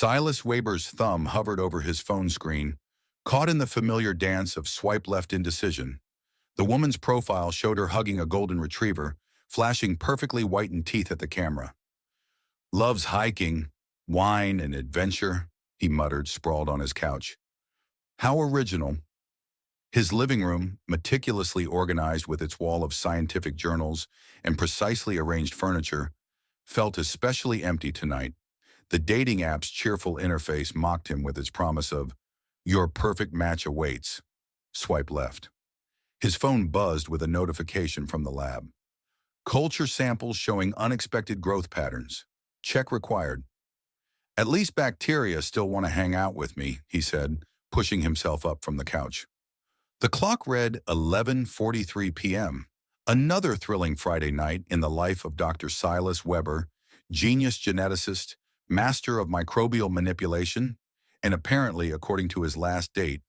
Silas Weber's thumb hovered over his phone screen, caught in the familiar dance of swipe left indecision. The woman's profile showed her hugging a golden retriever, flashing perfectly whitened teeth at the camera. "Loves hiking, wine, and adventure," he muttered, sprawled on his couch. How original. His living room, meticulously organized with its wall of scientific journals and precisely arranged furniture, felt especially empty tonight. The dating app's cheerful interface mocked him with its promise of, "Your perfect match awaits." Swipe left. His phone buzzed with a notification from the lab. Culture samples showing unexpected growth patterns. Check required. "At least bacteria still want to hang out with me," he said, pushing himself up from the couch. The clock read 11:43 p.m. Another thrilling Friday night in the life of Dr. Silas Weber, genius geneticist, master of microbial manipulation, and apparently, according to his last date,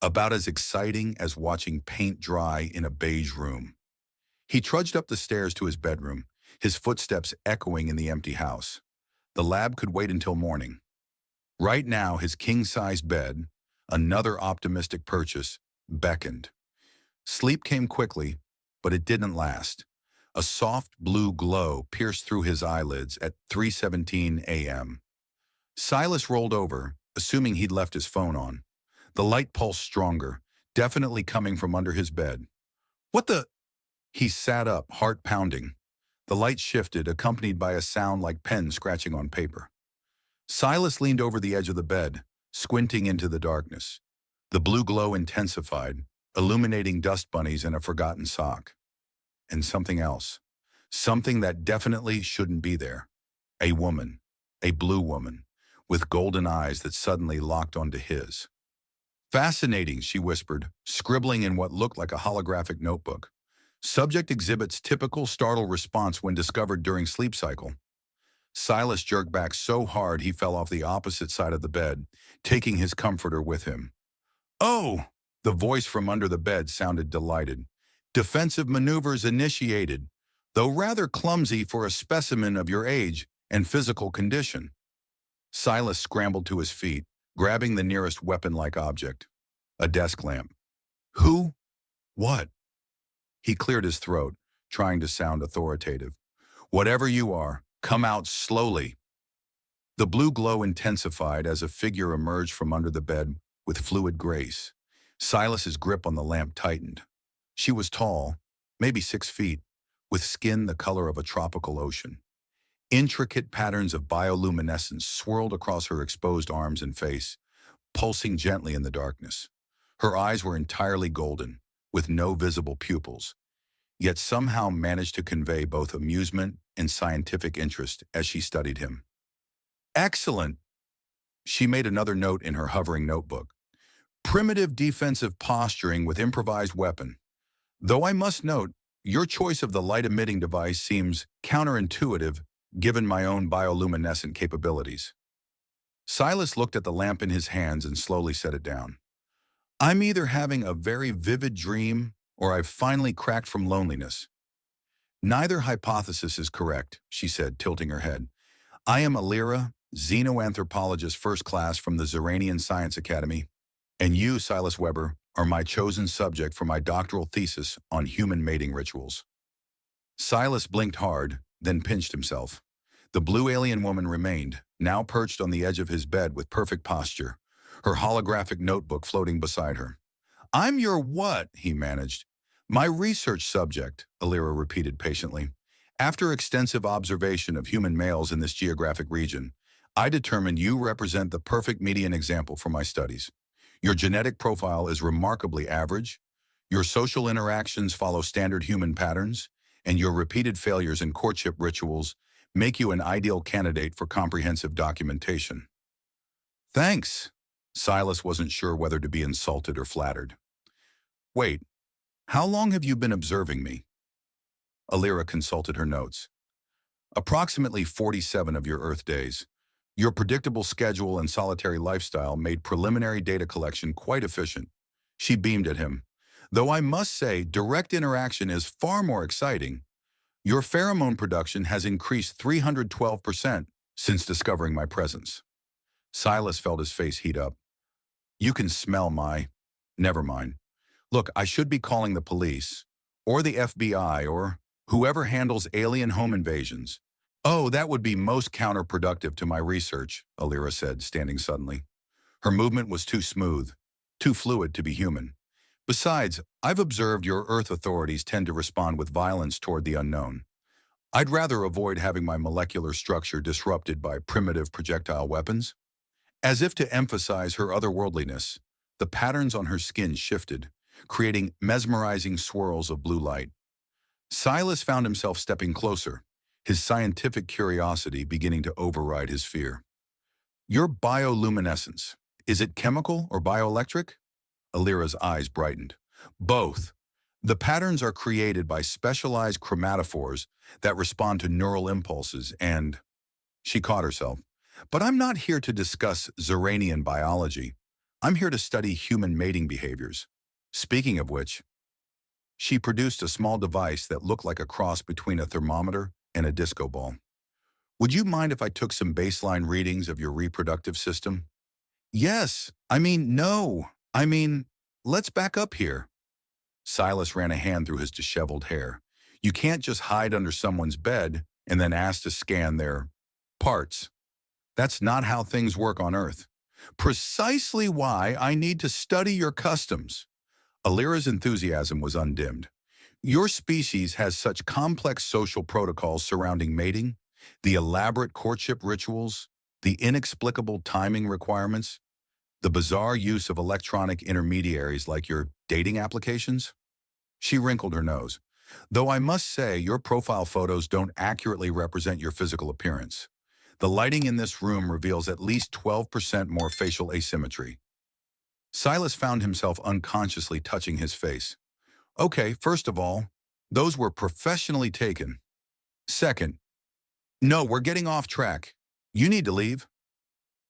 about as exciting as watching paint dry in a beige room. He trudged up the stairs to his bedroom, his footsteps echoing in the empty house. The lab could wait until morning. Right now, his king-size bed, another optimistic purchase, beckoned. Sleep came quickly, but it didn't last. A soft blue glow pierced through his eyelids at 3:17 a.m. Silas rolled over, assuming he'd left his phone on. The light pulsed stronger, definitely coming from under his bed. "What the?" He sat up, heart pounding. The light shifted, accompanied by a sound like pen scratching on paper. Silas leaned over the edge of the bed, squinting into the darkness. The blue glow intensified, illuminating dust bunnies and a forgotten sock. And something else. Something that definitely shouldn't be there. A woman. A blue woman. With golden eyes that suddenly locked onto his. "Fascinating," she whispered, scribbling in what looked like a holographic notebook. "Subject exhibits typical startle response when discovered during sleep cycle." Silas jerked back so hard he fell off the opposite side of the bed, taking his comforter with him. "Oh!" The voice from under the bed sounded delighted. "Defensive maneuvers initiated, though rather clumsy for a specimen of your age and physical condition." Silas scrambled to his feet, grabbing the nearest weapon-like object. A desk lamp. "Who? What?" He cleared his throat, trying to sound authoritative. "Whatever you are, come out slowly." The blue glow intensified as a figure emerged from under the bed with fluid grace. Silas's grip on the lamp tightened. She was tall, maybe 6 feet, with skin the color of a tropical ocean. Intricate patterns of bioluminescence swirled across her exposed arms and face, pulsing gently in the darkness. Her eyes were entirely golden, with no visible pupils, yet somehow managed to convey both amusement and scientific interest as she studied him. "Excellent." She made another note in her hovering notebook. "Primitive defensive posturing with improvised weapon. Though I must note, your choice of the light-emitting device seems counterintuitive given my own bioluminescent capabilities." Silas looked at the lamp in his hands and slowly set it down. "I'm either having a very vivid dream or I've finally cracked from loneliness." "Neither hypothesis is correct," she said, tilting her head. "I am Alira, xenoanthropologist first class from the Zeranian Science Academy, and you, Silas Weber, are my chosen subject for my doctoral thesis on human mating rituals." Silas blinked hard, then pinched himself. The blue alien woman remained, now perched on the edge of his bed with perfect posture, her holographic notebook floating beside her. "I'm your what?" he managed. "My research subject," Alira repeated patiently. "After extensive observation of human males in this geographic region, I determined you represent the perfect median example for my studies. Your genetic profile is remarkably average, your social interactions follow standard human patterns, and your repeated failures in courtship rituals make you an ideal candidate for comprehensive documentation." "Thanks." Silas wasn't sure whether to be insulted or flattered. "Wait, how long have you been observing me?" Alira consulted her notes. "Approximately 47 of your Earth days. Your predictable schedule and solitary lifestyle made preliminary data collection quite efficient." She beamed at him. "Though I must say, direct interaction is far more exciting. Your pheromone production has increased 312% since discovering my presence." Silas felt his face heat up. You can smell my... Never mind. Look, I should be calling the police, or the FBI, or whoever handles alien home invasions. Oh, that would be most counterproductive to my research, Alira said, standing suddenly. Her movement was too smooth, too fluid to be human. Besides, I've observed your Earth authorities tend to respond with violence toward the unknown. I'd rather avoid having my molecular structure disrupted by primitive projectile weapons. As if to emphasize her otherworldliness, the patterns on her skin shifted, creating mesmerizing swirls of blue light. Silas found himself stepping closer, his scientific curiosity beginning to override his fear. Your bioluminescence, is it chemical or bioelectric? Alira's eyes brightened. Both. The patterns are created by specialized chromatophores that respond to neural impulses and... She caught herself. But I'm not here to discuss Xeranian biology. I'm here to study human mating behaviors. Speaking of which, she produced a small device that looked like a cross between a thermometer and a disco ball. Would you mind if I took some baseline readings of your reproductive system? Yes. No. Let's back up here. Silas ran a hand through his disheveled hair. You can't just hide under someone's bed and then ask to scan their parts. That's not how things work on Earth. Precisely why I need to study your customs. Alira's enthusiasm was undimmed. Your species has such complex social protocols surrounding mating, the elaborate courtship rituals, the inexplicable timing requirements, the bizarre use of electronic intermediaries like your dating applications. She wrinkled her nose. Though I must say your profile photos don't accurately represent your physical appearance. The lighting in this room reveals at least 12% more facial asymmetry. Silas found himself unconsciously touching his face. Okay, first of all, those were professionally taken. Second, no, we're getting off track. You need to leave.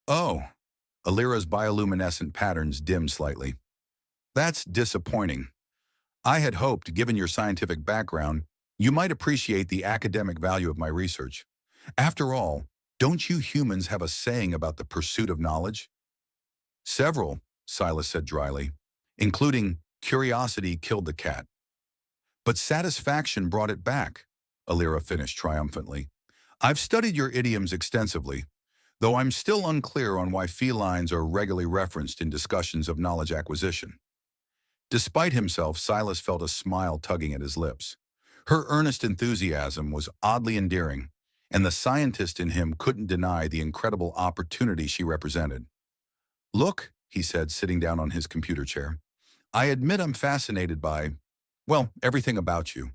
Oh, Alira's bioluminescent patterns dimmed slightly. That's disappointing. I had hoped, given your scientific background, you might appreciate the academic value of my research. After all, don't you humans have a saying about the pursuit of knowledge? Several, Silas said dryly, including curiosity killed the cat. But satisfaction brought it back, Alira finished triumphantly. I've studied your idioms extensively, though I'm still unclear on why felines are regularly referenced in discussions of knowledge acquisition. Despite himself, Silas felt a smile tugging at his lips. Her earnest enthusiasm was oddly endearing, and the scientist in him couldn't deny the incredible opportunity she represented. Look, he said, sitting down on his computer chair, I admit I'm fascinated by, well, everything about you.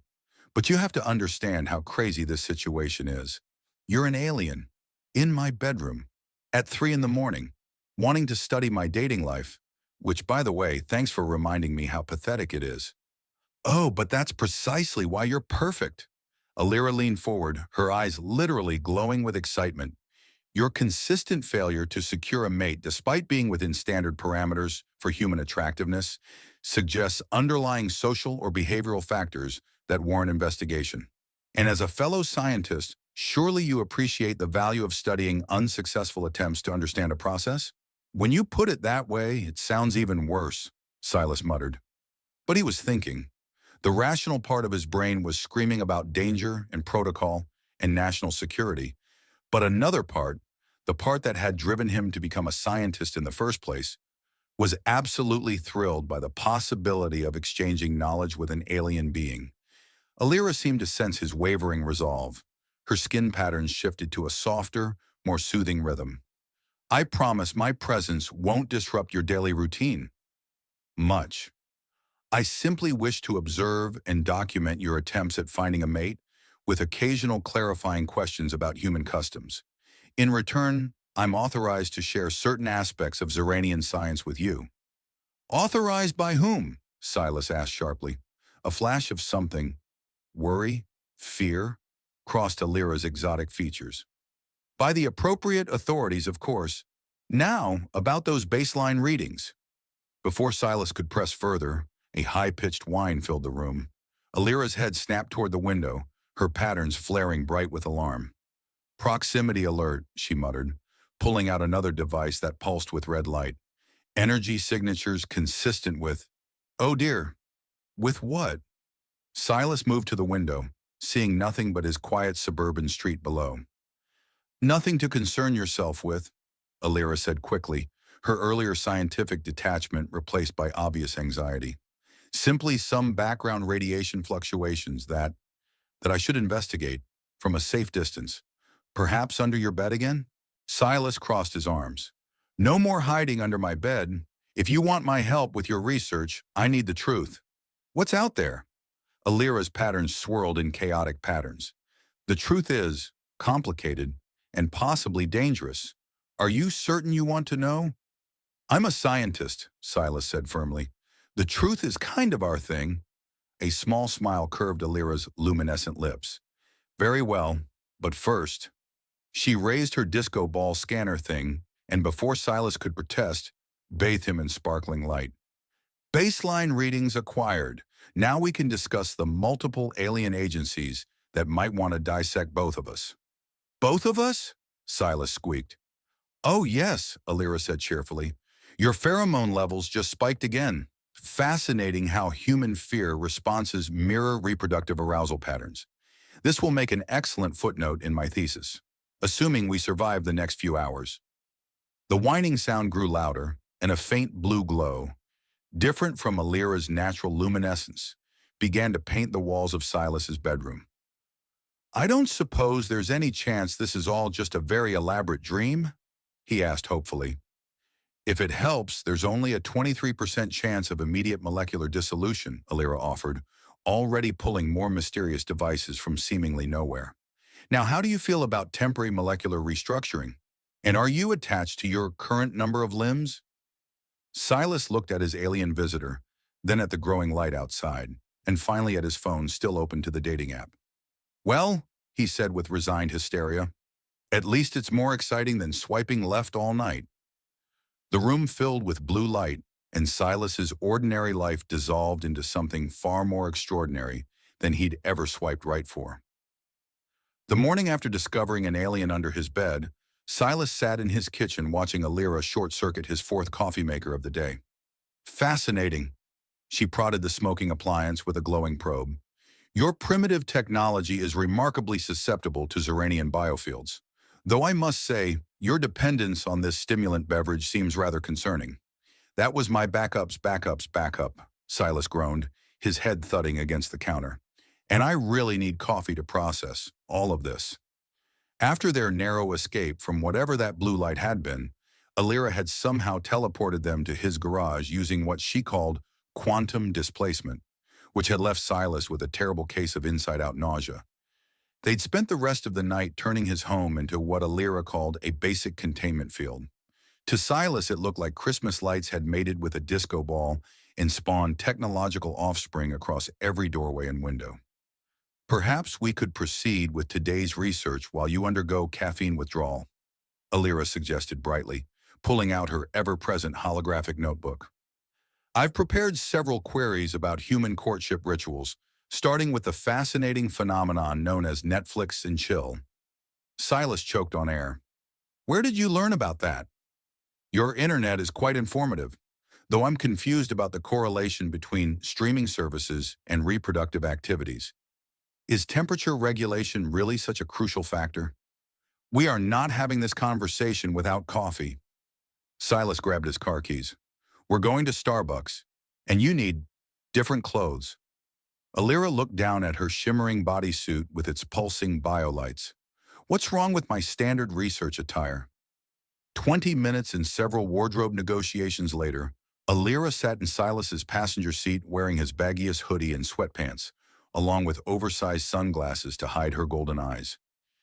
But you have to understand how crazy this situation is. You're an alien, in my bedroom, at 3 in the morning, wanting to study my dating life, which, by the way, thanks for reminding me how pathetic it is. Oh, but that's precisely why you're perfect. Alira leaned forward, her eyes literally glowing with excitement. Your consistent failure to secure a mate despite being within standard parameters for human attractiveness suggests underlying social or behavioral factors that warrant investigation. And as a fellow scientist, surely you appreciate the value of studying unsuccessful attempts to understand a process? When you put it that way, it sounds even worse, Silas muttered. But he was thinking. The rational part of his brain was screaming about danger and protocol and national security. But another part, the part that had driven him to become a scientist in the first place, was absolutely thrilled by the possibility of exchanging knowledge with an alien being. Alira seemed to sense his wavering resolve. Her skin patterns shifted to a softer, more soothing rhythm. I promise my presence won't disrupt your daily routine. Much. I simply wish to observe and document your attempts at finding a mate with occasional clarifying questions about human customs. In return, I'm authorized to share certain aspects of Xeranian science with you. Authorized by whom? Silas asked sharply. A flash of something, worry, fear, crossed Alira's exotic features. By the appropriate authorities, of course. Now, about those baseline readings. Before Silas could press further, a high-pitched whine filled the room. Alira's head snapped toward the window, her patterns flaring bright with alarm. Proximity alert, she muttered. pulling out another device that pulsed with red light. Energy signatures consistent with, oh dear, with what? Silas moved to the window, seeing nothing but his quiet suburban street below. Nothing to concern yourself with, Alira said quickly, her earlier scientific detachment replaced by obvious anxiety. Simply some background radiation fluctuations that I should investigate from a safe distance. Perhaps under your bed again? Silas crossed his arms. No more hiding under my bed. If you want my help with your research, I need the truth. What's out there? Alira's patterns swirled in chaotic patterns. The truth is complicated and possibly dangerous. Are you certain you want to know? I'm a scientist, Silas said firmly. The truth is kind of our thing. A small smile curved Alira's luminescent lips. Very well, but first. She raised her disco ball scanner thing, and before Silas could protest, bathed him in sparkling light. Baseline readings acquired. Now we can discuss the multiple alien agencies that might want to dissect both of us. Both of us? Silas squeaked. Oh yes, Alira said cheerfully. Your pheromone levels just spiked again. Fascinating how human fear responses mirror reproductive arousal patterns. This will make an excellent footnote in my thesis, assuming we survive the next few hours. The whining sound grew louder, and a faint blue glow, different from Alira's natural luminescence, began to paint the walls of Silas's bedroom. I don't suppose there's any chance this is all just a very elaborate dream? He asked hopefully. If it helps, there's only a 23% chance of immediate molecular dissolution, Alira offered, already pulling more mysterious devices from seemingly nowhere. Now, how do you feel about temporary molecular restructuring? And are you attached to your current number of limbs? Silas looked at his alien visitor, then at the growing light outside, and finally at his phone still open to the dating app. Well, he said with resigned hysteria, at least it's more exciting than swiping left all night. The room filled with blue light, and Silas's ordinary life dissolved into something far more extraordinary than he'd ever swiped right for. The morning after discovering an alien under his bed, Silas sat in his kitchen watching Alira short-circuit his fourth coffee maker of the day. Fascinating. She prodded the smoking appliance with a glowing probe. Your primitive technology is remarkably susceptible to Xeranian biofields. Though I must say, your dependence on this stimulant beverage seems rather concerning. That was my backup's backup, Silas groaned, his head thudding against the counter. And I really need coffee to process all of this. After their narrow escape from whatever that blue light had been, Alira had somehow teleported them to his garage using what she called quantum displacement, which had left Silas with a terrible case of inside-out nausea. They'd spent the rest of the night turning his home into what Alira called a basic containment field. To Silas, it looked like Christmas lights had mated with a disco ball and spawned technological offspring across every doorway and window. Perhaps we could proceed with today's research while you undergo caffeine withdrawal, Alira suggested brightly, pulling out her ever-present holographic notebook. I've prepared several queries about human courtship rituals, starting with the fascinating phenomenon known as Netflix and chill. Silas choked on air. Where did you learn about that? Your internet is quite informative, though I'm confused about the correlation between streaming services and reproductive activities. Is temperature regulation really such a crucial factor? We are not having this conversation without coffee. Silas grabbed his car keys. We're going to Starbucks, and you need different clothes. Alira looked down at her shimmering bodysuit with its pulsing biolights. What's wrong with my standard research attire? 20 minutes and several wardrobe negotiations later, Alira sat in Silas's passenger seat wearing his baggiest hoodie and sweatpants, along with oversized sunglasses to hide her golden eyes.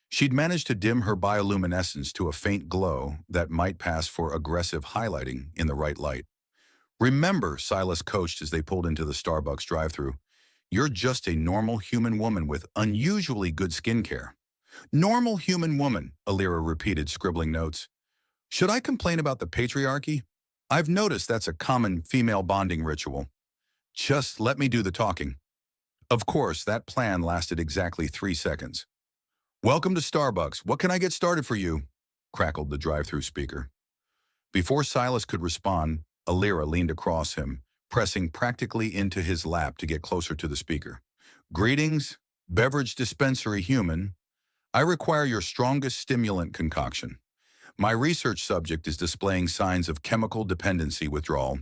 She'd managed to dim her bioluminescence to a faint glow that might pass for aggressive highlighting in the right light. Remember, Silas coached as they pulled into the Starbucks drive-thru, you're just a normal human woman with unusually good skincare. Normal human woman, Alira repeated, scribbling notes. Should I complain about the patriarchy? I've noticed that's a common female bonding ritual. Just let me do the talking. Of course, that plan lasted exactly 3 seconds. Welcome to Starbucks. What can I get started for you? crackled the drive-through speaker. Before Silas could respond, Alira leaned across him, pressing practically into his lap to get closer to the speaker. Greetings, beverage dispensary human. I require your strongest stimulant concoction. My research subject is displaying signs of chemical dependency withdrawal.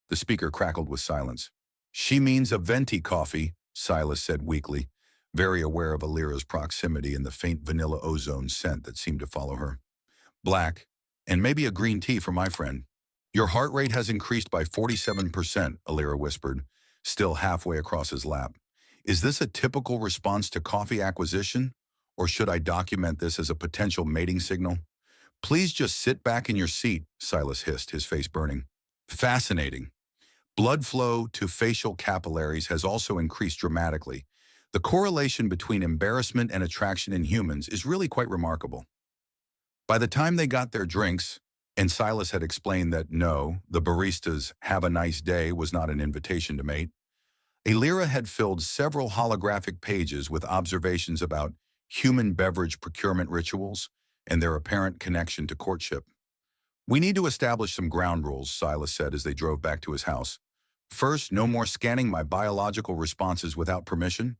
The speaker crackled with silence. She means a venti coffee, Silas said weakly, very aware of Alira's proximity and the faint vanilla ozone scent that seemed to follow her. Black, and maybe a green tea for my friend. Your heart rate has increased by 47%, Alira whispered, still halfway across his lap. Is this a typical response to coffee acquisition, or should I document this as a potential mating signal? Please just sit back in your seat, Silas hissed, his face burning. Fascinating. Blood flow to facial capillaries has also increased dramatically. The correlation between embarrassment and attraction in humans is really quite remarkable. By the time they got their drinks, and Silas had explained that no, the barista's "have a nice day" was not an invitation to mate, Alira had filled several holographic pages with observations about human beverage procurement rituals and their apparent connection to courtship. We need to establish some ground rules, Silas said as they drove back to his house. First, no more scanning my biological responses without permission,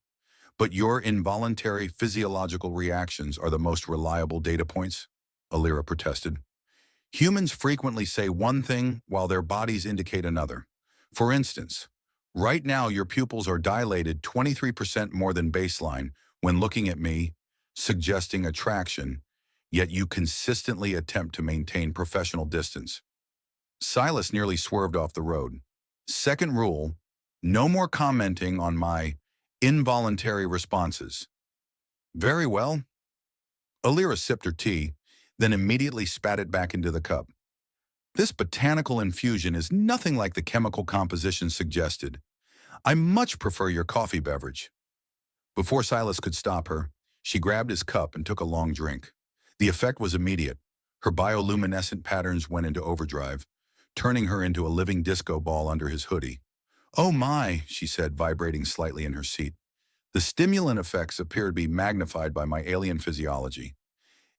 but your involuntary physiological reactions are the most reliable data points, Alira protested. Humans frequently say one thing while their bodies indicate another. For instance, right now your pupils are dilated 23% more than baseline when looking at me, suggesting attraction, yet you consistently attempt to maintain professional distance. Silas nearly swerved off the road. Second rule, no more commenting on my involuntary responses. Very well. Alira sipped her tea, then immediately spat it back into the cup. This botanical infusion is nothing like the chemical composition suggested. I much prefer your coffee beverage. Before Silas could stop her, she grabbed his cup and took a long drink. The effect was immediate. Her bioluminescent patterns went into overdrive, turning her into a living disco ball under his hoodie. Oh my, she said, vibrating slightly in her seat. The stimulant effects appear to be magnified by my alien physiology.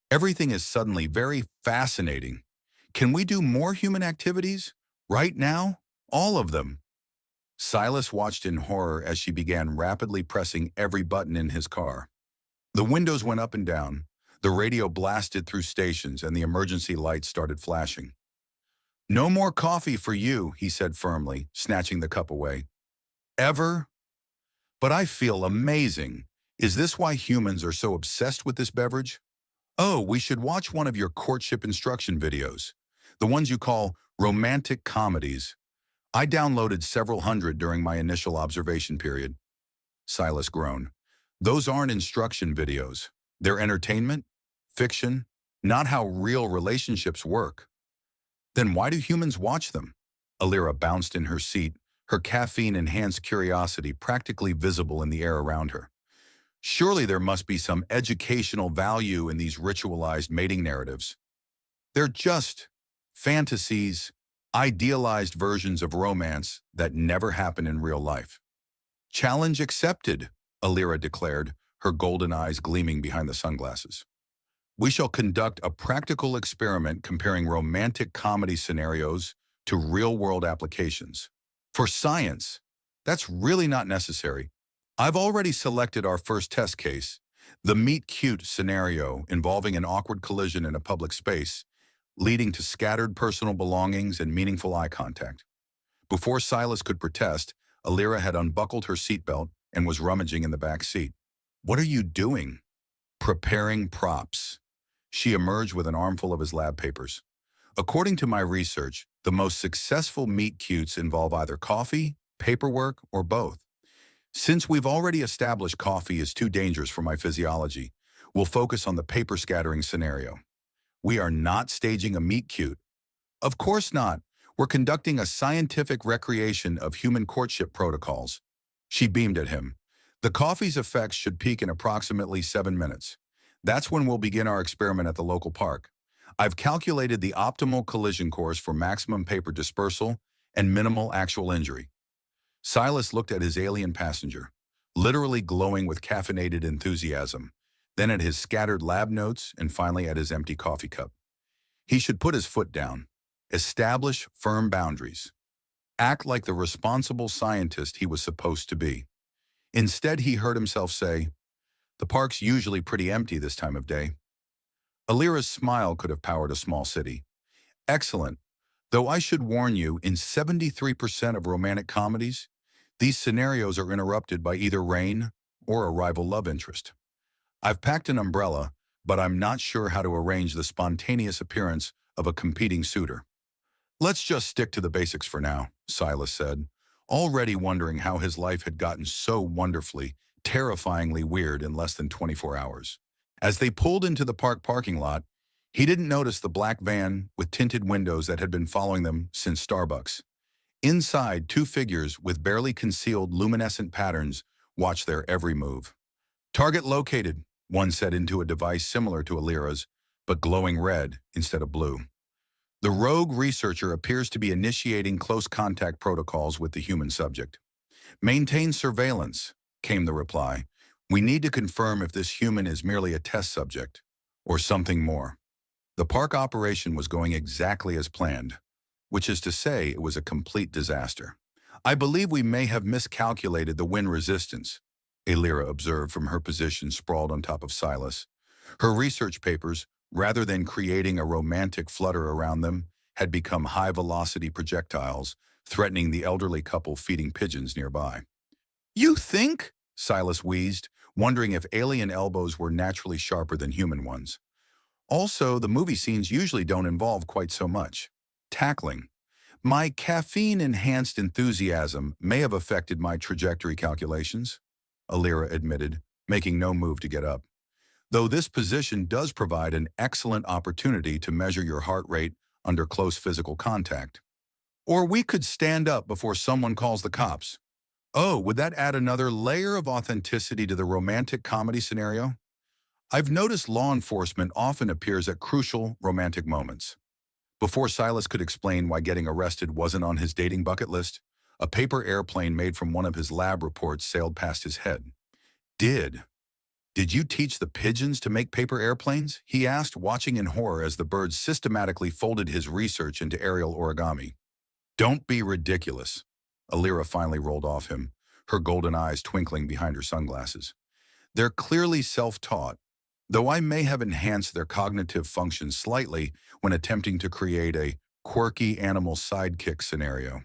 Everything is suddenly very fascinating. Can we do more human activities? Right now? All of them. Silas watched in horror as she began rapidly pressing every button in his car. The windows went up and down, the radio blasted through stations, and the emergency lights started flashing. No more coffee for you, he said firmly, snatching the cup away. Ever? But I feel amazing. Is this why humans are so obsessed with this beverage? Oh, we should watch one of your courtship instruction videos, the ones you call romantic comedies. I downloaded several hundred during my initial observation period. Silas groaned. Those aren't instruction videos. They're entertainment, fiction, not how real relationships work. Then why do humans watch them? Alira bounced in her seat, her caffeine-enhanced curiosity practically visible in the air around her. Surely there must be some educational value in these ritualized mating narratives. They're just fantasies, idealized versions of romance that never happen in real life. Challenge accepted, Alira declared, her golden eyes gleaming behind the sunglasses. We shall conduct a practical experiment comparing romantic comedy scenarios to real-world applications. For science, that's really not necessary. I've already selected our first test case, the meet-cute scenario involving an awkward collision in a public space, leading to scattered personal belongings and meaningful eye contact. Before Silas could protest, Alira had unbuckled her seatbelt and was rummaging in the back seat. What are you doing? Preparing props. She emerged with an armful of his lab papers. According to my research, the most successful meet-cutes involve either coffee, paperwork, or both. Since we've already established coffee is too dangerous for my physiology, we'll focus on the paper scattering scenario. We are not staging a meet-cute. Of course not. We're conducting a scientific recreation of human courtship protocols. She beamed at him. The coffee's effects should peak in approximately 7 minutes. That's when we'll begin our experiment at the local park. I've calculated the optimal collision course for maximum paper dispersal and minimal actual injury. Silas looked at his alien passenger, literally glowing with caffeinated enthusiasm, then at his scattered lab notes, and finally at his empty coffee cup. He should put his foot down, establish firm boundaries, act like the responsible scientist he was supposed to be. Instead, he heard himself say, "The park's usually pretty empty this time of day." Alira's smile could have powered a small city. "Excellent. Though I should warn you, in 73% of romantic comedies, these scenarios are interrupted by either rain or a rival love interest. I've packed an umbrella, but I'm not sure how to arrange the spontaneous appearance of a competing suitor." "Let's just stick to the basics for now," Silas said, already wondering how his life had gotten so wonderfully, terrifyingly weird in less than 24 hours. As they pulled into the park parking lot, he didn't notice the black van with tinted windows that had been following them since Starbucks. Inside, two figures with barely concealed luminescent patterns watched their every move. "Target located," one said into a device similar to Alira's, but glowing red instead of blue. "The rogue researcher appears to be initiating close contact protocols with the human subject." "Maintain surveillance," came the reply. "We need to confirm if this human is merely a test subject or something more." The park operation was going exactly as planned, which is to say it was a complete disaster. "I believe we may have miscalculated the wind resistance," Alira observed from her position sprawled on top of Silas. Her research papers, rather than creating a romantic flutter around them, had become high-velocity projectiles, threatening the elderly couple feeding pigeons nearby. "You think?" Silas wheezed, wondering if alien elbows were naturally sharper than human ones. Also, the movie scenes usually don't involve quite so much tackling. "My caffeine-enhanced enthusiasm may have affected my trajectory calculations," Alira admitted, making no move to get up. "Though this position does provide an excellent opportunity to measure your heart rate under close physical contact. Or we could stand up before someone calls the cops." "Oh, would that add another layer of authenticity to the romantic comedy scenario?" "I've noticed law enforcement often appears at crucial romantic moments." Before Silas could explain why getting arrested wasn't on his dating bucket list, a paper airplane made from one of his lab reports sailed past his head. Did you teach the pigeons to make paper airplanes?" he asked, watching in horror as the bird systematically folded his research into aerial origami. "Don't be ridiculous." Alira finally rolled off him, her golden eyes twinkling behind her sunglasses. "They're clearly self-taught, though I may have enhanced their cognitive functions slightly when attempting to create a quirky animal sidekick scenario.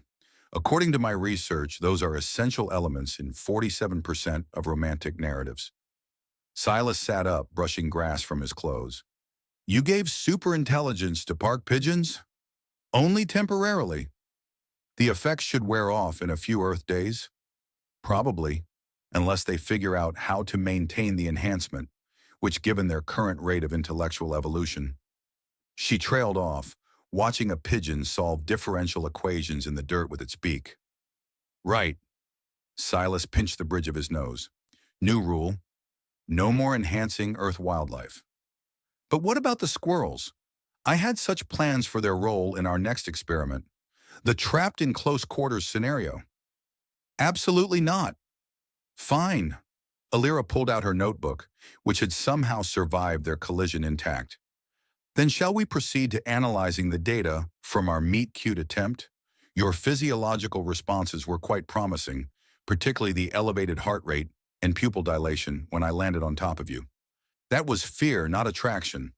According to my research, those are essential elements in 47% of romantic narratives." Silas sat up, brushing grass from his clothes. "You gave superintelligence to park pigeons?" "Only temporarily. The effects should wear off in a few Earth days." "Probably, unless they figure out how to maintain the enhancement, which given their current rate of intellectual evolution." She trailed off, watching a pigeon solve differential equations in the dirt with its beak. "Right." Silas pinched the bridge of his nose. "New rule. No more enhancing Earth wildlife." "But what about the squirrels? I had such plans for their role in our next experiment. The trapped in close quarters scenario." "Absolutely not." "Fine." Alira pulled out her notebook, which had somehow survived their collision intact. "Then shall we proceed to analyzing the data from our meet-cute attempt? Your physiological responses were quite promising, particularly the elevated heart rate and pupil dilation when I landed on top of you." "That was fear, not attraction."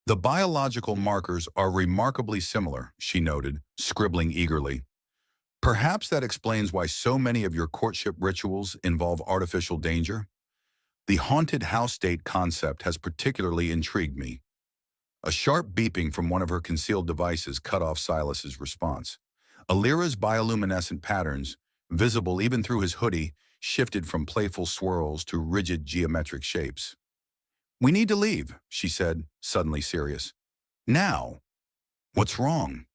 "The biological markers are remarkably similar," she noted, scribbling eagerly. "Perhaps that explains why so many of your courtship rituals involve artificial danger. The haunted house date concept has particularly intrigued me." A sharp beeping from one of her concealed devices cut off Silas's response. Alira's bioluminescent patterns, visible even through his hoodie, shifted from playful swirls to rigid geometric shapes. "We need to leave," she said, suddenly serious. "Now." "What's wrong?"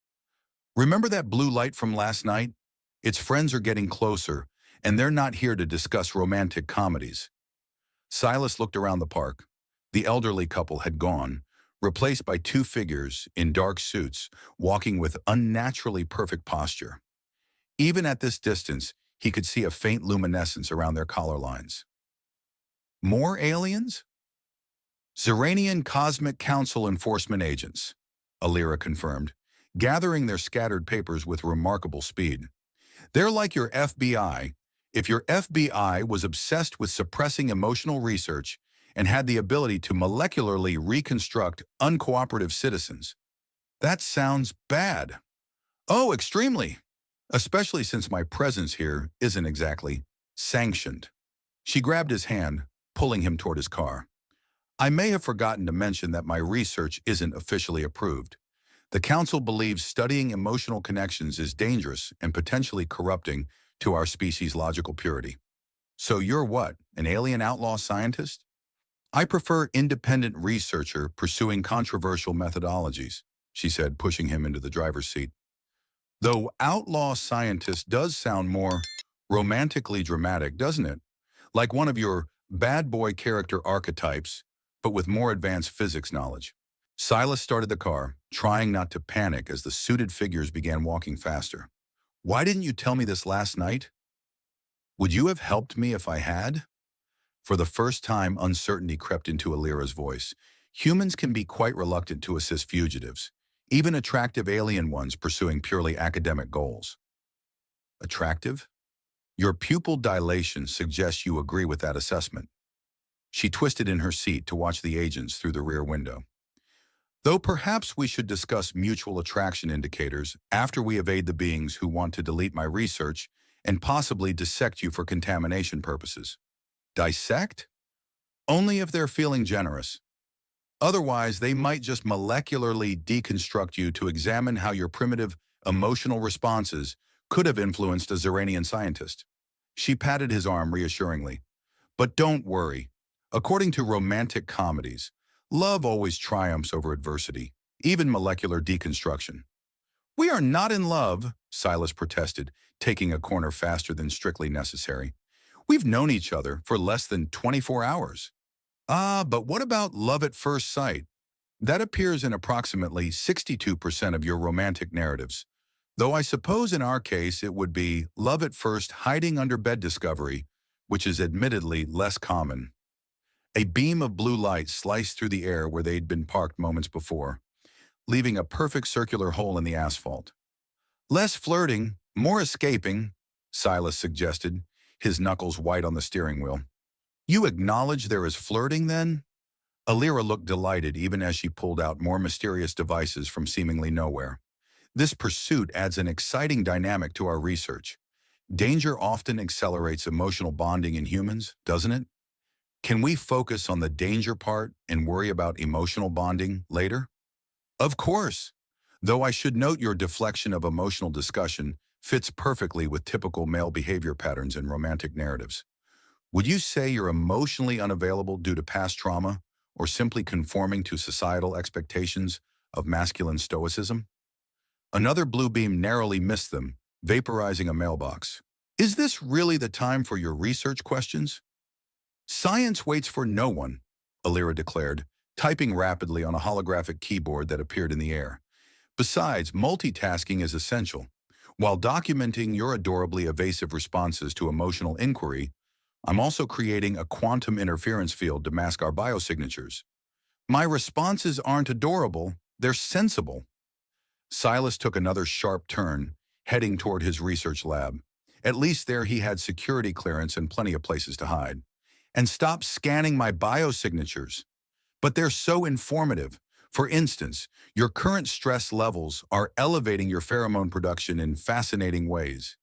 "Remember that blue light from last night? Its friends are getting closer, and they're not here to discuss romantic comedies." Silas looked around the park. The elderly couple had gone, replaced by two figures in dark suits, walking with unnaturally perfect posture. Even at this distance, he could see a faint luminescence around their collar lines. "More aliens?" Xeranian Cosmic Council enforcement agents, Alira confirmed, gathering their scattered papers with remarkable speed. They're like your FBI. If your FBI was obsessed with suppressing emotional research and had the ability to molecularly reconstruct uncooperative citizens. That sounds bad. Oh, extremely. Especially since my presence here isn't exactly sanctioned. She grabbed his hand, pulling him toward his car. I may have forgotten to mention that my research isn't officially approved. The Council believes studying emotional connections is dangerous and potentially corrupting to our species' logical purity. So you're what, an alien outlaw scientist? I prefer independent researcher pursuing controversial methodologies, she said, pushing him into the driver's seat. Though outlaw scientist does sound more romantically dramatic, doesn't it? Like one of your bad boy character archetypes, but with more advanced physics knowledge. Silas started the car, trying not to panic as the suited figures began walking faster. Why didn't you tell me this last night? Would you have helped me if I had? For the first time, uncertainty crept into Alira's voice. Humans can be quite reluctant to assist fugitives, even attractive alien ones pursuing purely academic goals. Attractive? Your pupil dilation suggests you agree with that assessment. She twisted in her seat to watch the agents through the rear window. Though perhaps we should discuss mutual attraction indicators after we evade the beings who want to delete my research and possibly dissect you for contamination purposes. Dissect? Only if they're feeling generous. Otherwise, they might just molecularly deconstruct you to examine how your primitive emotional responses could have influenced a Xeranian scientist. She patted his arm reassuringly. But don't worry. According to romantic comedies, love always triumphs over adversity, even molecular deconstruction. We are not in love, Silas protested, taking a corner faster than strictly necessary. We've known each other for less than 24 hours. But what about love at first sight? That appears in approximately 62% of your romantic narratives, though I suppose in our case it would be love at first hiding under bed discovery, which is admittedly less common. A beam of blue light sliced through the air where they'd been parked moments before, leaving a perfect circular hole in the asphalt. Less flirting, more escaping, Silas suggested, his knuckles white on the steering wheel. You acknowledge there is flirting, then? Alira looked delighted even as she pulled out more mysterious devices from seemingly nowhere. This pursuit adds an exciting dynamic to our research. Danger often accelerates emotional bonding in humans, doesn't it? Can we focus on the danger part and worry about emotional bonding later? Of course. Though I should note your deflection of emotional discussion fits perfectly with typical male behavior patterns in romantic narratives. Would you say you're emotionally unavailable due to past trauma or simply conforming to societal expectations of masculine stoicism? Another blue beam narrowly missed them, vaporizing a mailbox. Is this really the time for your research questions? Science waits for no one, Alira declared, typing rapidly on a holographic keyboard that appeared in the air. Besides, multitasking is essential. While documenting your adorably evasive responses to emotional inquiry, I'm also creating a quantum interference field to mask our biosignatures. My responses aren't adorable, they're sensible. Silas took another sharp turn, heading toward his research lab. At least there he had security clearance and plenty of places to hide. And stop scanning my biosignatures. But they're so informative. For instance, your current stress levels are elevating your pheromone production in fascinating ways.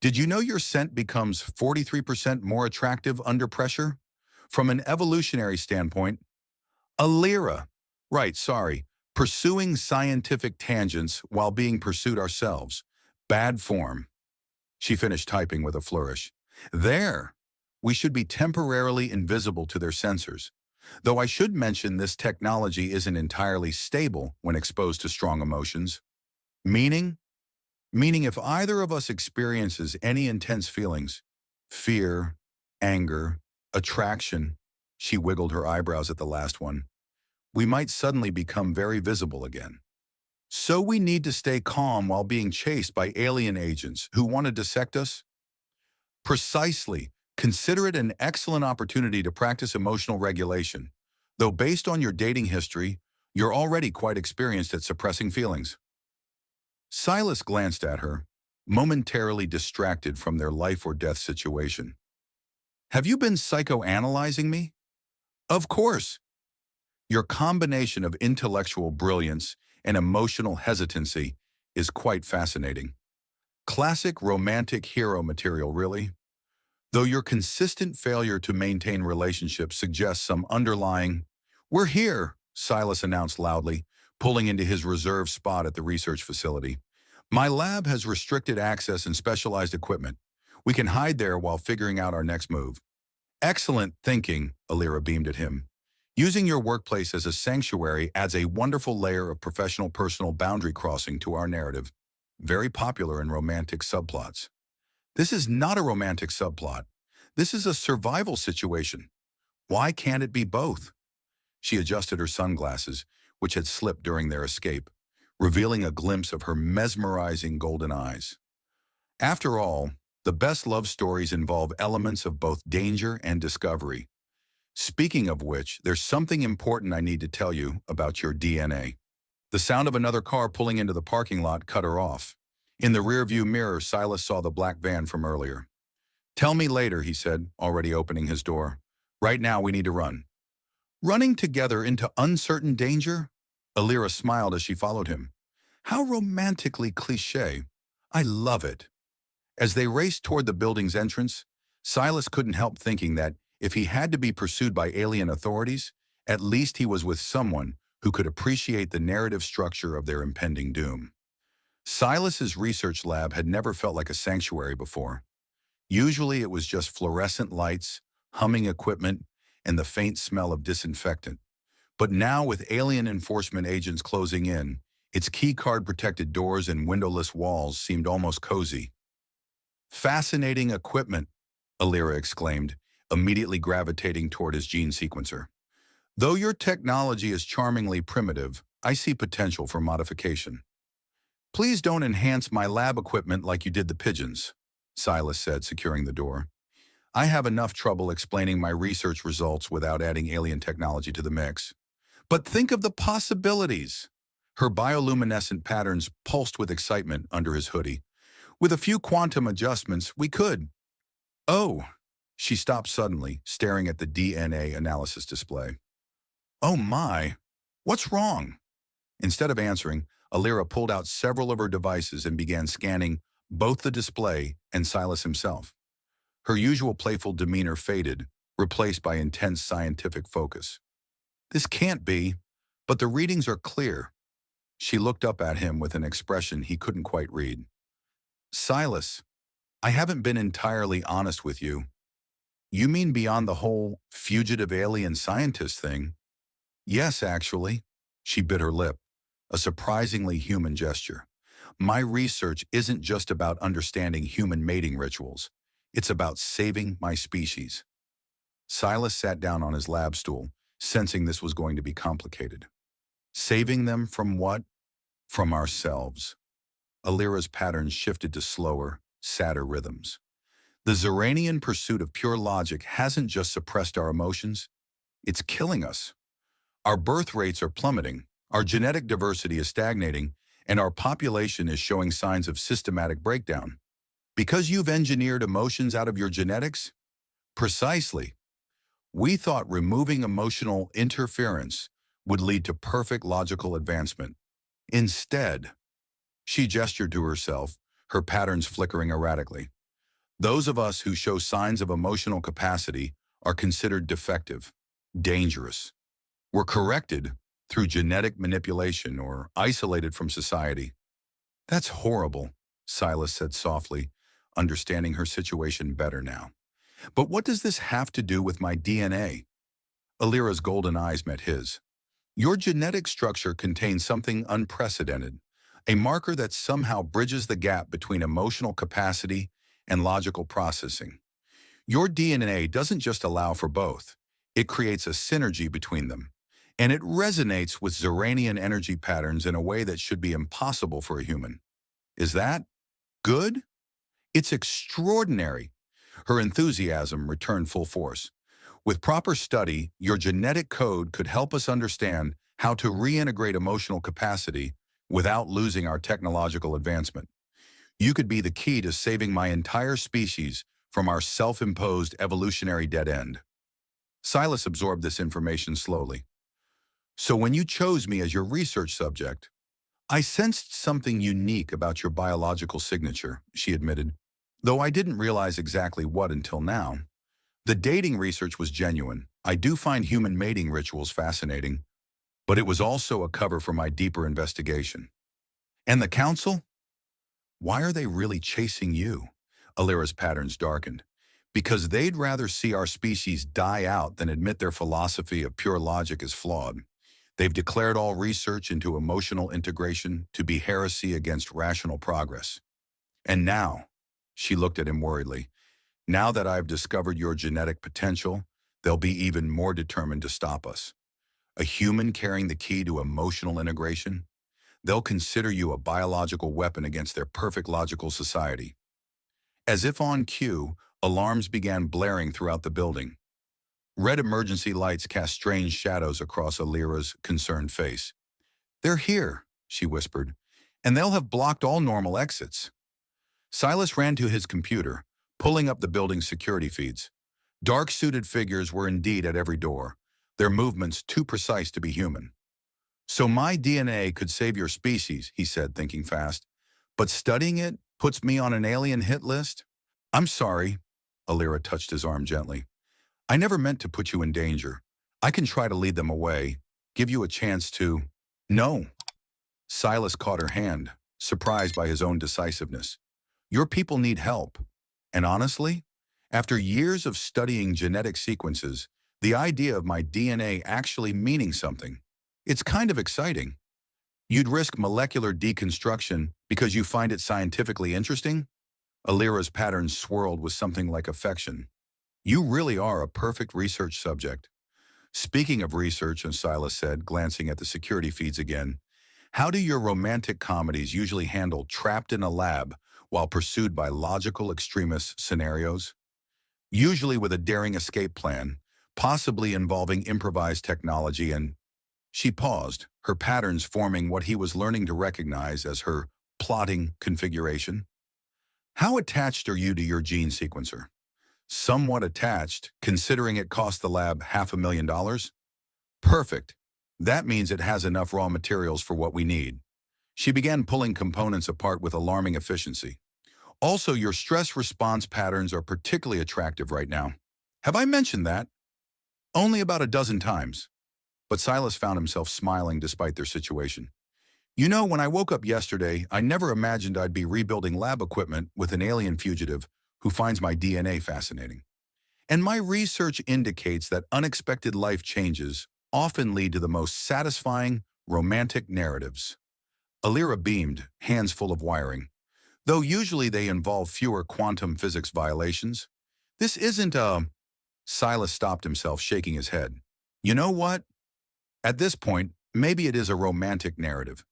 Did you know your scent becomes 43% more attractive under pressure? From an evolutionary standpoint, Alira. Right, sorry. Pursuing scientific tangents while being pursued ourselves. Bad form. She finished typing with a flourish. There. We should be temporarily invisible to their sensors. Though I should mention this technology isn't entirely stable when exposed to strong emotions. Meaning? Meaning if either of us experiences any intense feelings, fear, anger, attraction, she wiggled her eyebrows at the last one, we might suddenly become very visible again. So we need to stay calm while being chased by alien agents who want to dissect us? Precisely. Consider it an excellent opportunity to practice emotional regulation. though based on your dating history, you're already quite experienced at suppressing feelings. Silas glanced at her, momentarily distracted from their life or death situation. Have you been psychoanalyzing me? Of course. Your combination of intellectual brilliance and emotional hesitancy is quite fascinating. Classic romantic hero material, really. Though your consistent failure to maintain relationships suggests some underlying, "We're here," Silas announced loudly, pulling into his reserved spot at the research facility. "My lab has restricted access and specialized equipment. We can hide there while figuring out our next move." "Excellent thinking," Alira beamed at him. "Using your workplace as a sanctuary adds a wonderful layer of professional personal boundary crossing to our narrative. Very popular in romantic subplots." "This is not a romantic subplot. This is a survival situation. Why can't it be both?" She adjusted her sunglasses, which had slipped during their escape, revealing a glimpse of her mesmerizing golden eyes. "After all, the best love stories involve elements of both danger and discovery. Speaking of which, there's something important I need to tell you about your DNA." The sound of another car pulling into the parking lot cut her off. In the rearview mirror, Silas saw the black van from earlier. "Tell me later," he said, already opening his door. "Right now, we need to run." "Running together into uncertain danger?" Alira smiled as she followed him. "How romantically cliché. I love it." As they raced toward the building's entrance, Silas couldn't help thinking that if he had to be pursued by alien authorities, at least he was with someone who could appreciate the narrative structure of their impending doom. Silas's research lab had never felt like a sanctuary before. Usually it was just fluorescent lights, humming equipment, and the faint smell of disinfectant. But now, with alien enforcement agents closing in, its keycard-protected doors and windowless walls seemed almost cozy. "Fascinating equipment," Alira exclaimed, immediately gravitating toward his gene sequencer. "Though your technology is charmingly primitive, I see potential for modification." "Please don't enhance my lab equipment like you did the pigeons," Silas said, securing the door. "I have enough trouble explaining my research results without adding alien technology to the mix." "But think of the possibilities." Her bioluminescent patterns pulsed with excitement under his hoodie. "With a few quantum adjustments, we could." "Oh." She stopped suddenly, staring at the DNA analysis display. "Oh my, what's wrong?" Instead of answering, Alira pulled out several of her devices and began scanning both the display and Silas himself. Her usual playful demeanor faded, replaced by intense scientific focus. "This can't be, but the readings are clear." She looked up at him with an expression he couldn't quite read. "Silas, I haven't been entirely honest with you." "You mean beyond the whole fugitive alien scientist thing?" "Yes, actually." She bit her lip, a surprisingly human gesture. "My research isn't just about understanding human mating rituals. It's about saving my species." Silas sat down on his lab stool, sensing this was going to be complicated. "Saving them from what?" "From ourselves." Alira's patterns shifted to slower, sadder rhythms. "The Zeranian pursuit of pure logic hasn't just suppressed our emotions, it's killing us. Our birth rates are plummeting, our genetic diversity is stagnating, and our population is showing signs of systematic breakdown. Because you've engineered emotions out of your genetics?" "Precisely. We thought removing emotional interference would lead to perfect logical advancement. Instead," she gestured to herself, her patterns flickering erratically, "those of us who show signs of emotional capacity are considered defective, dangerous. We're corrected through genetic manipulation or isolated from society." "That's horrible," Silas said softly, understanding her situation better now. "But what does this have to do with my DNA?" Alira's golden eyes met his. "Your genetic structure contains something unprecedented, a marker that somehow bridges the gap between emotional capacity and logical processing. Your DNA doesn't just allow for both, it creates a synergy between them. And it resonates with Zeranian energy patterns in a way that should be impossible for a human. Is that good?" "It's extraordinary." Her enthusiasm returned full force. With proper study, your genetic code could help us understand how to reintegrate emotional capacity without losing our technological advancement. You could be the key to saving my entire species from our self-imposed evolutionary dead end. Silas absorbed this information slowly. So when you chose me as your research subject, I sensed something unique about your biological signature, she admitted, though I didn't realize exactly what until now. The dating research was genuine. I do find human mating rituals fascinating, but it was also a cover for my deeper investigation. And the council? Why are they really chasing you? Alira's patterns darkened. Because they'd rather see our species die out than admit their philosophy of pure logic is flawed. They've declared all research into emotional integration to be heresy against rational progress. And now, she looked at him worriedly, now that I've discovered your genetic potential, they'll be even more determined to stop us. A human carrying the key to emotional integration? They'll consider you a biological weapon against their perfect logical society. As if on cue, alarms began blaring throughout the building. Red emergency lights cast strange shadows across Alira's concerned face. They're here, she whispered, and they'll have blocked all normal exits. Silas ran to his computer, pulling up the building's security feeds. Dark-suited figures were indeed at every door, their movements too precise to be human. So my DNA could save your species, he said, thinking fast. But studying it puts me on an alien hit list? I'm sorry, Alira touched his arm gently. I never meant to put you in danger. I can try to lead them away, give you a chance to… No. Silas caught her hand, surprised by his own decisiveness. Your people need help. And honestly, after years of studying genetic sequences, the idea of my DNA actually meaning something, it's kind of exciting. You'd risk molecular deconstruction because you find it scientifically interesting? Alira's patterns swirled with something like affection. You really are a perfect research subject. Speaking of research, and Silas said, glancing at the security feeds again, how do your romantic comedies usually handle trapped in a lab while pursued by logical extremist scenarios? Usually with a daring escape plan, possibly involving improvised technology and… She paused, her patterns forming what he was learning to recognize as her plotting configuration. How attached are you to your gene sequencer? Somewhat attached, considering it cost the lab $500,000? Perfect. That means it has enough raw materials for what we need. She began pulling components apart with alarming efficiency. Also, your stress response patterns are particularly attractive right now. Have I mentioned that? Only about a dozen times. But Silas found himself smiling despite their situation. You know, when I woke up yesterday, I never imagined I'd be rebuilding lab equipment with an alien fugitive who finds my DNA fascinating. And my research indicates that unexpected life changes often lead to the most satisfying, romantic narratives. Alira beamed, hands full of wiring. Though usually they involve fewer quantum physics violations, this isn't a… Silas stopped himself, shaking his head. You know what? At this point, maybe it is a romantic narrative.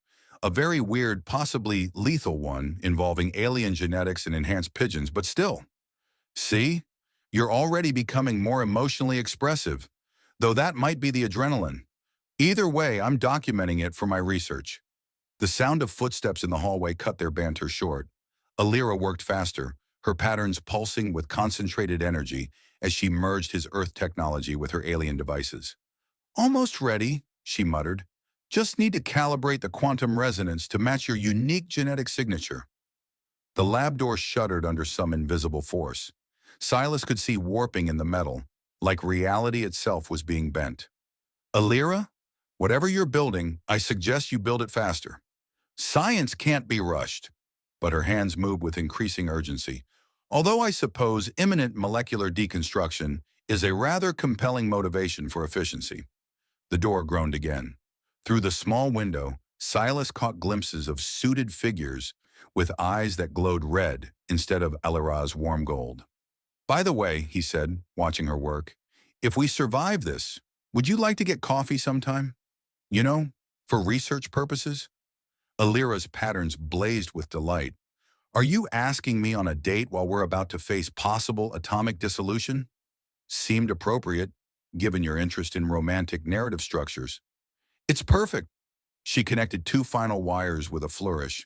A very weird, possibly lethal one involving alien genetics and enhanced pigeons, but still. See? You're already becoming more emotionally expressive, though that might be the adrenaline. Either way, I'm documenting it for my research. The sound of footsteps in the hallway cut their banter short. Alira worked faster, her patterns pulsing with concentrated energy as she merged his Earth technology with her alien devices. Almost ready, she muttered. Just need to calibrate the quantum resonance to match your unique genetic signature. The lab door shuddered under some invisible force. Silas could see warping in the metal, like reality itself was being bent. Alira, whatever you're building, I suggest you build it faster. Science can't be rushed. But her hands moved with increasing urgency. Although I suppose imminent molecular deconstruction is a rather compelling motivation for efficiency. The door groaned again. Through the small window, Silas caught glimpses of suited figures with eyes that glowed red instead of Alira's warm gold. By the way, he said, watching her work, if we survive this, would you like to get coffee sometime? You know, for research purposes? Alira's patterns blazed with delight. Are you asking me on a date while we're about to face possible atomic dissolution? Seemed appropriate, given your interest in romantic narrative structures. It's perfect. She connected two final wires with a flourish,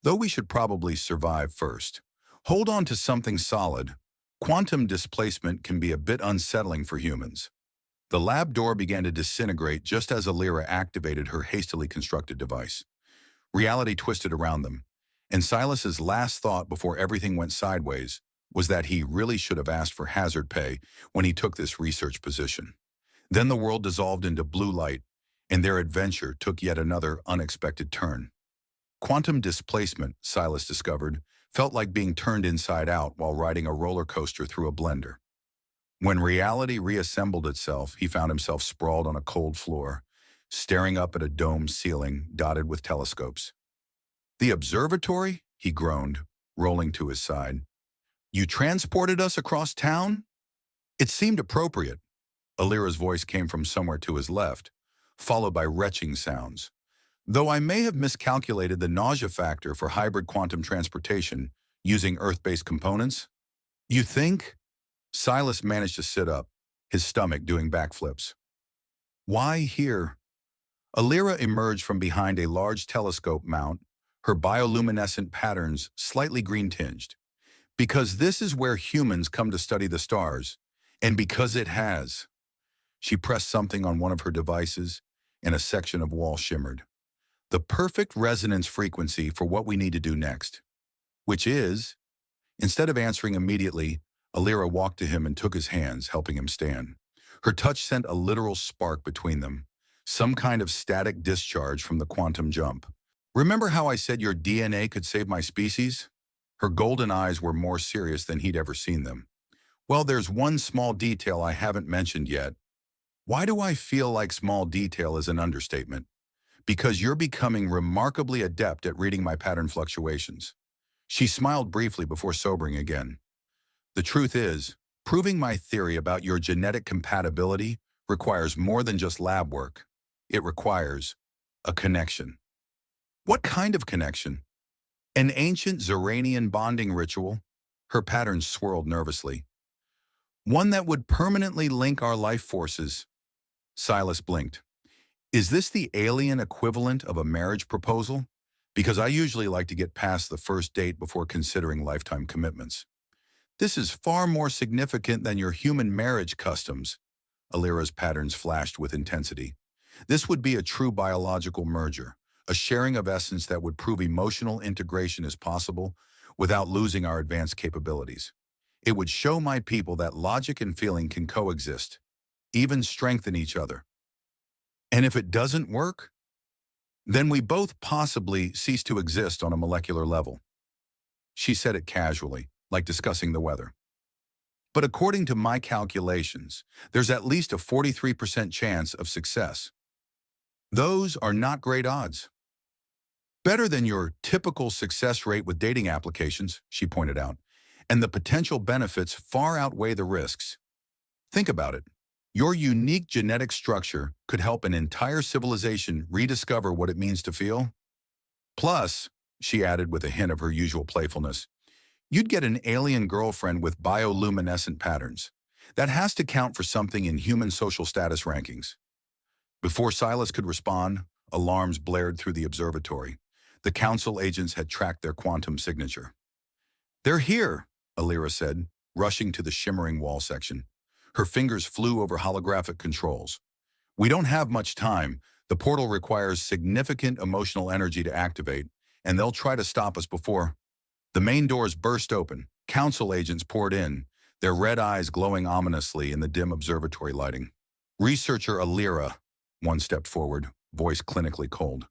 though we should probably survive first. Hold on to something solid. Quantum displacement can be a bit unsettling for humans. The lab door began to disintegrate just as Alira activated her hastily constructed device. Reality twisted around them, and Silas's last thought before everything went sideways was that he really should have asked for hazard pay when he took this research position. Then the world dissolved into blue light, and their adventure took yet another unexpected turn. Quantum displacement, Silas discovered, felt like being turned inside out while riding a roller coaster through a blender. When reality reassembled itself, he found himself sprawled on a cold floor, staring up at a domed ceiling dotted with telescopes. "The observatory?" he groaned, rolling to his side. "You transported us across town?" It seemed appropriate. Alira's voice came from somewhere to his left, followed by retching sounds. "Though I may have miscalculated the nausea factor for hybrid quantum transportation using Earth-based components." "You think?" Silas managed to sit up, his stomach doing backflips. "Why here?" Alira emerged from behind a large telescope mount, her bioluminescent patterns slightly green-tinged. "Because this is where humans come to study the stars, and because it has." She pressed something on one of her devices, and a section of wall shimmered. "The perfect resonance frequency for what we need to do next." "Which is?" Instead of answering immediately, Alira walked to him and took his hands, helping him stand. Her touch sent a literal spark between them, some kind of static discharge from the quantum jump. "Remember how I said your DNA could save my species?" Her golden eyes were more serious than he'd ever seen them. "Well, there's one small detail I haven't mentioned yet." Why do I feel like small detail is an understatement? "Because you're becoming remarkably adept at reading my pattern fluctuations." She smiled briefly before sobering again. "The truth is, proving my theory about your genetic compatibility requires more than just lab work. It requires a connection." "What kind of connection?" "An ancient Xeranian bonding ritual." Her patterns swirled nervously. "One that would permanently link our life forces." Silas blinked. "Is this the alien equivalent of a marriage proposal? Because I usually like to get past the first date before considering lifetime commitments." "This is far more significant than your human marriage customs." Alira's patterns flashed with intensity. "This would be a true biological merger, a sharing of essence that would prove emotional integration is possible without losing our advanced capabilities. It would show my people that logic and feeling can coexist, even strengthen each other. And if it doesn't work, then we both possibly cease to exist on a molecular level." She said it casually, like discussing the weather. "But according to my calculations, there's at least a 43% chance of success." "Those are not great odds." "Better than your typical success rate with dating applications," she pointed out, "and the potential benefits far outweigh the risks. Think about it. Your unique genetic structure could help an entire civilization rediscover what it means to feel. Plus," she added with a hint of her usual playfulness, "you'd get an alien girlfriend with bioluminescent patterns. That has to count for something in human social status rankings." Before Silas could respond, alarms blared through the observatory. The council agents had tracked their quantum signature. "They're here," Alira said, rushing to the shimmering wall section. Her fingers flew over holographic controls. "We don't have much time. The portal requires significant emotional energy to activate, and they'll try to stop us before—" The main doors burst open. Council agents poured in, their red eyes glowing ominously in the dim observatory lighting. "Researcher Alira," one stepped forward, voice clinically cold.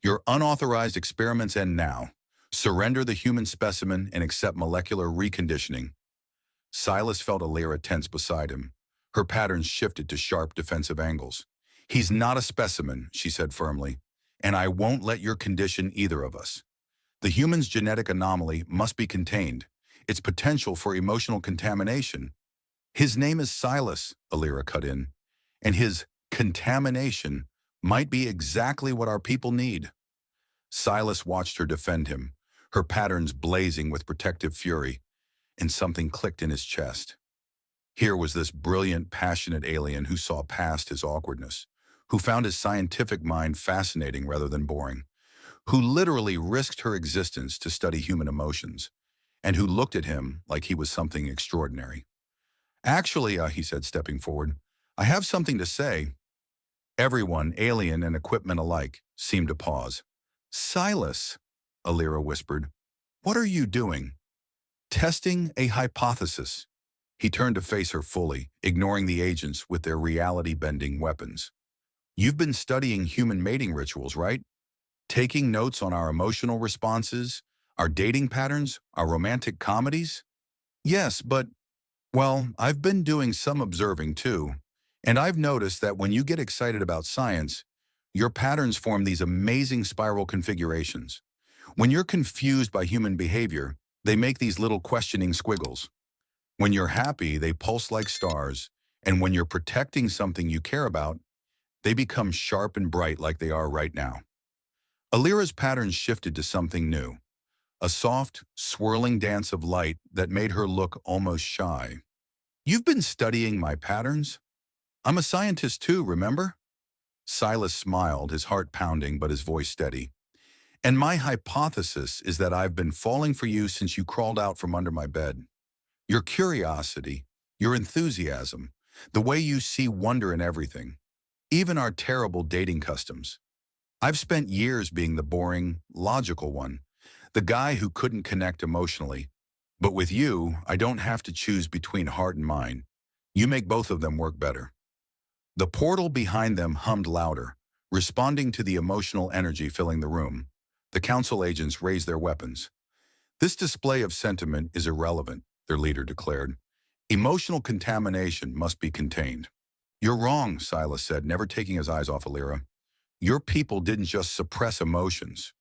"Your unauthorized experiments end now. Surrender the human specimen and accept molecular reconditioning." Silas felt Alira tense beside him. Her patterns shifted to sharp defensive angles. "He's not a specimen," she said firmly, "and I won't let your condition either of us. The human's genetic anomaly must be contained, its potential for emotional contamination." "His name is Silas," Alira cut in, "and his contamination might be exactly what our people need." Silas watched her defend him, her patterns blazing with protective fury, and something clicked in his chest. Here was this brilliant, passionate alien who saw past his awkwardness, who found his scientific mind fascinating rather than boring, who literally risked her existence to study human emotions, and who looked at him like he was something extraordinary. Actually, he said, stepping forward, I have something to say. Everyone, alien and equipment alike, seemed to pause. Silas, Alira whispered, what are you doing? Testing a hypothesis. He turned to face her fully, ignoring the agents with their reality-bending weapons. You've been studying human mating rituals, right? Taking notes on our emotional responses, our dating patterns, our romantic comedies? Yes, but, well, I've been doing some observing too, and I've noticed that when you get excited about science, your patterns form these amazing spiral configurations. When you're confused by human behavior, they make these little questioning squiggles. When you're happy, they pulse like stars, and when you're protecting something you care about, they become sharp and bright like they are right now. Alira's patterns shifted to something new, a soft, swirling dance of light that made her look almost shy. You've been studying my patterns? I'm a scientist too, remember? Silas smiled, his heart pounding but his voice steady. And my hypothesis is that I've been falling for you since you crawled out from under my bed. Your curiosity, your enthusiasm, the way you see wonder in everything, even our terrible dating customs. I've spent years being the boring, logical one, the guy who couldn't connect emotionally. But with you, I don't have to choose between heart and mind. You make both of them work better. The portal behind them hummed louder, responding to the emotional energy filling the room. The council agents raised their weapons. This display of sentiment is irrelevant, their leader declared. Emotional contamination must be contained. You're wrong, Silas said, never taking his eyes off Alira. Your people didn't just suppress emotions.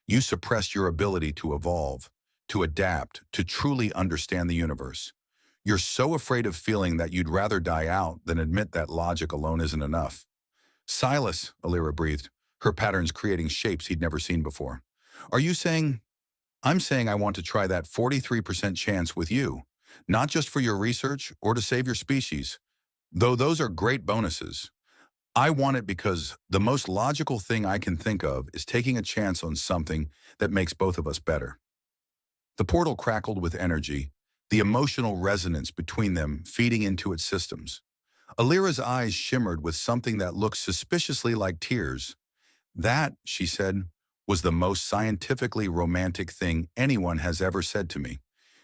You suppressed your ability to evolve, to adapt, to truly understand the universe. You're so afraid of feeling that you'd rather die out than admit that logic alone isn't enough. Silas, Alira breathed, her patterns creating shapes he'd never seen before. Are you saying? I'm saying I want to try that 43% chance with you, not just for your research or to save your species, though those are great bonuses. I want it because the most logical thing I can think of is taking a chance on something that makes both of us better. The portal crackled with energy, the emotional resonance between them feeding into its systems. Alira's eyes shimmered with something that looked suspiciously like tears. That, she said, was the most scientifically romantic thing anyone has ever said to me.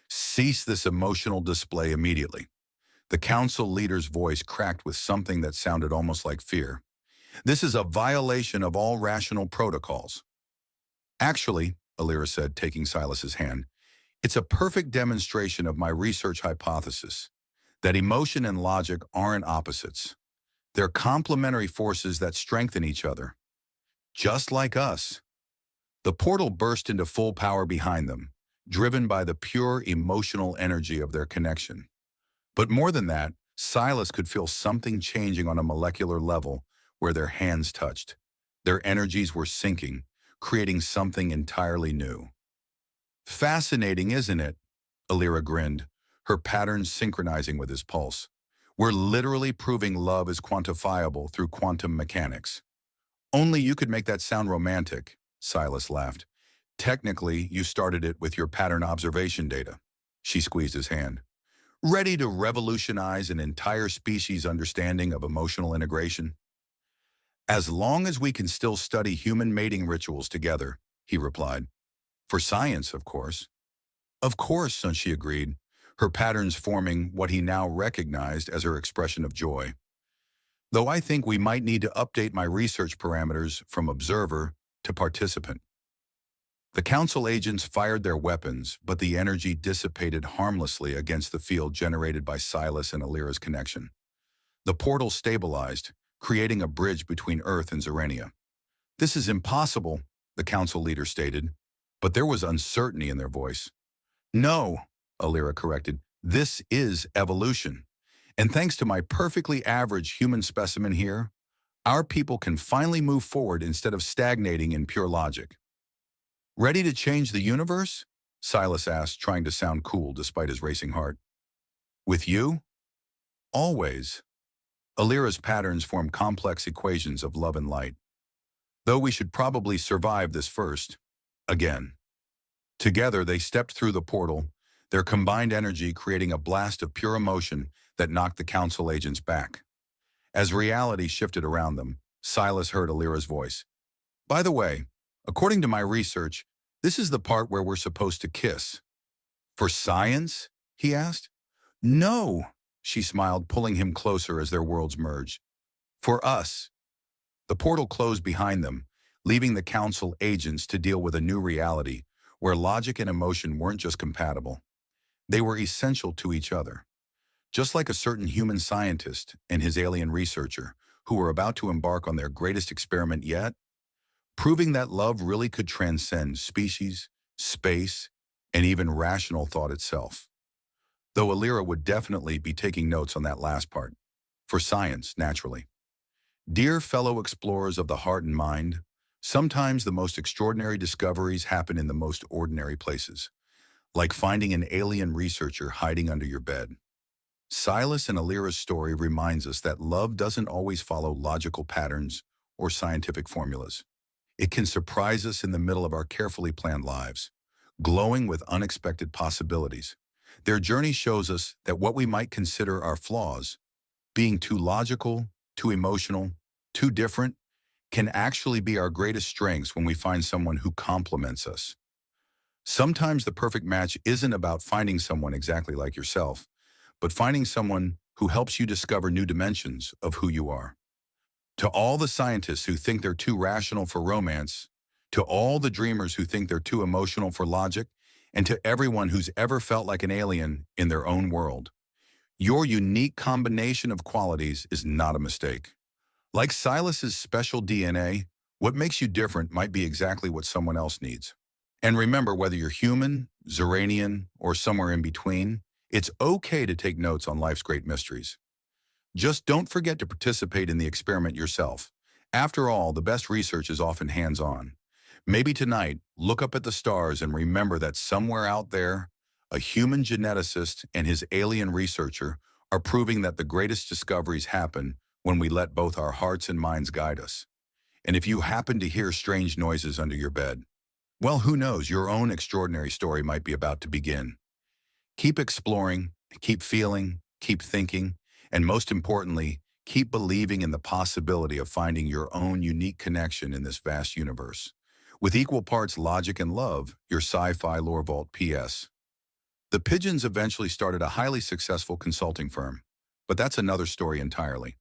Cease this emotional display immediately. The council leader's voice cracked with something that sounded almost like fear. This is a violation of all rational protocols. Actually, Alira said, taking Silas's hand, it's a perfect demonstration of my research hypothesis, that emotion and logic aren't opposites. They're complementary forces that strengthen each other. Just like us. The portal burst into full power behind them, driven by the pure emotional energy of their connection. But more than that, Silas could feel something changing on a molecular level where their hands touched. Their energies were syncing, creating something entirely new. Fascinating, isn't it? Alira grinned, her patterns synchronizing with his pulse. We're literally proving love is quantifiable through quantum mechanics. Only you could make that sound romantic, Silas laughed. Technically, you started it with your pattern observation data. She squeezed his hand. Ready to revolutionize an entire species' understanding of emotional integration? As long as we can still study human mating rituals together, he replied. For science, of course. Of course, she agreed, her patterns forming what he now recognized as her expression of joy. Though I think we might need to update my research parameters from observer to participant. The council agents fired their weapons, but the energy dissipated harmlessly against the field generated by Silas and Alira's connection. The portal stabilized, creating a bridge between Earth and Xerenia. This is impossible, the council leader stated, but there was uncertainty in their voice. No, Alira corrected, this is evolution. And thanks to my perfectly average human specimen here, our people can finally move forward instead of stagnating in pure logic. Ready to change the universe? Silas asked, trying to sound cool despite his racing heart. With you? Always. Alira's patterns form complex equations of love and light. Though we should probably survive this first. Again. Together, they stepped through the portal, their combined energy creating a blast of pure emotion that knocked the council agents back. As reality shifted around them, Silas heard Alira's voice. By the way, according to my research, this is the part where we're supposed to kiss. For science? He asked. No, she smiled, pulling him closer as their worlds merged. For us. The portal closed behind them, leaving the council agents to deal with a new reality where logic and emotion weren't just compatible. They were essential to each other. Just like a certain human scientist and his alien researcher who were about to embark on their greatest experiment yet, proving that love really could transcend species, space, and even rational thought itself. Though Alira would definitely be taking notes on that last part. For science, naturally. Dear fellow explorers of the heart and mind, sometimes the most extraordinary discoveries happen in the most ordinary places, like finding an alien researcher hiding under your bed. Silas and Alira's story reminds us that love doesn't always follow logical patterns or scientific formulas. It can surprise us in the middle of our carefully planned lives, glowing with unexpected possibilities. Their journey shows us that what we might consider our flaws, being too logical, too emotional, too different, can actually be our greatest strengths when we find someone who complements us. Sometimes the perfect match isn't about finding someone exactly like yourself, but finding someone who helps you discover new dimensions of who you are. To all the scientists who think they're too rational for romance, to all the dreamers who think they're too emotional for logic, and to everyone who's ever felt like an alien in their own world, your unique combination of qualities is not a mistake. Like Silas's special DNA, what makes you different might be exactly what someone else needs. And remember, whether you're human, Xeranian, or somewhere in between, it's okay to take notes on life's great mysteries. Just don't forget to participate in the experiment yourself. After all, the best research is often hands-on. Maybe tonight, look up at the stars and remember that somewhere out there, a human geneticist and his alien researcher are proving that the greatest discoveries happen when we let both our hearts and minds guide us. And if you happen to hear strange noises under your bed, well, who knows, your own extraordinary story might be about to begin. Keep exploring, keep feeling, keep thinking, and most importantly, keep believing in the possibility of finding your own unique connection in this vast universe. With equal parts logic and love, your Sci-Fi Lore Vault PS. The Pigeons eventually started a highly successful consulting firm, but that's another story entirely.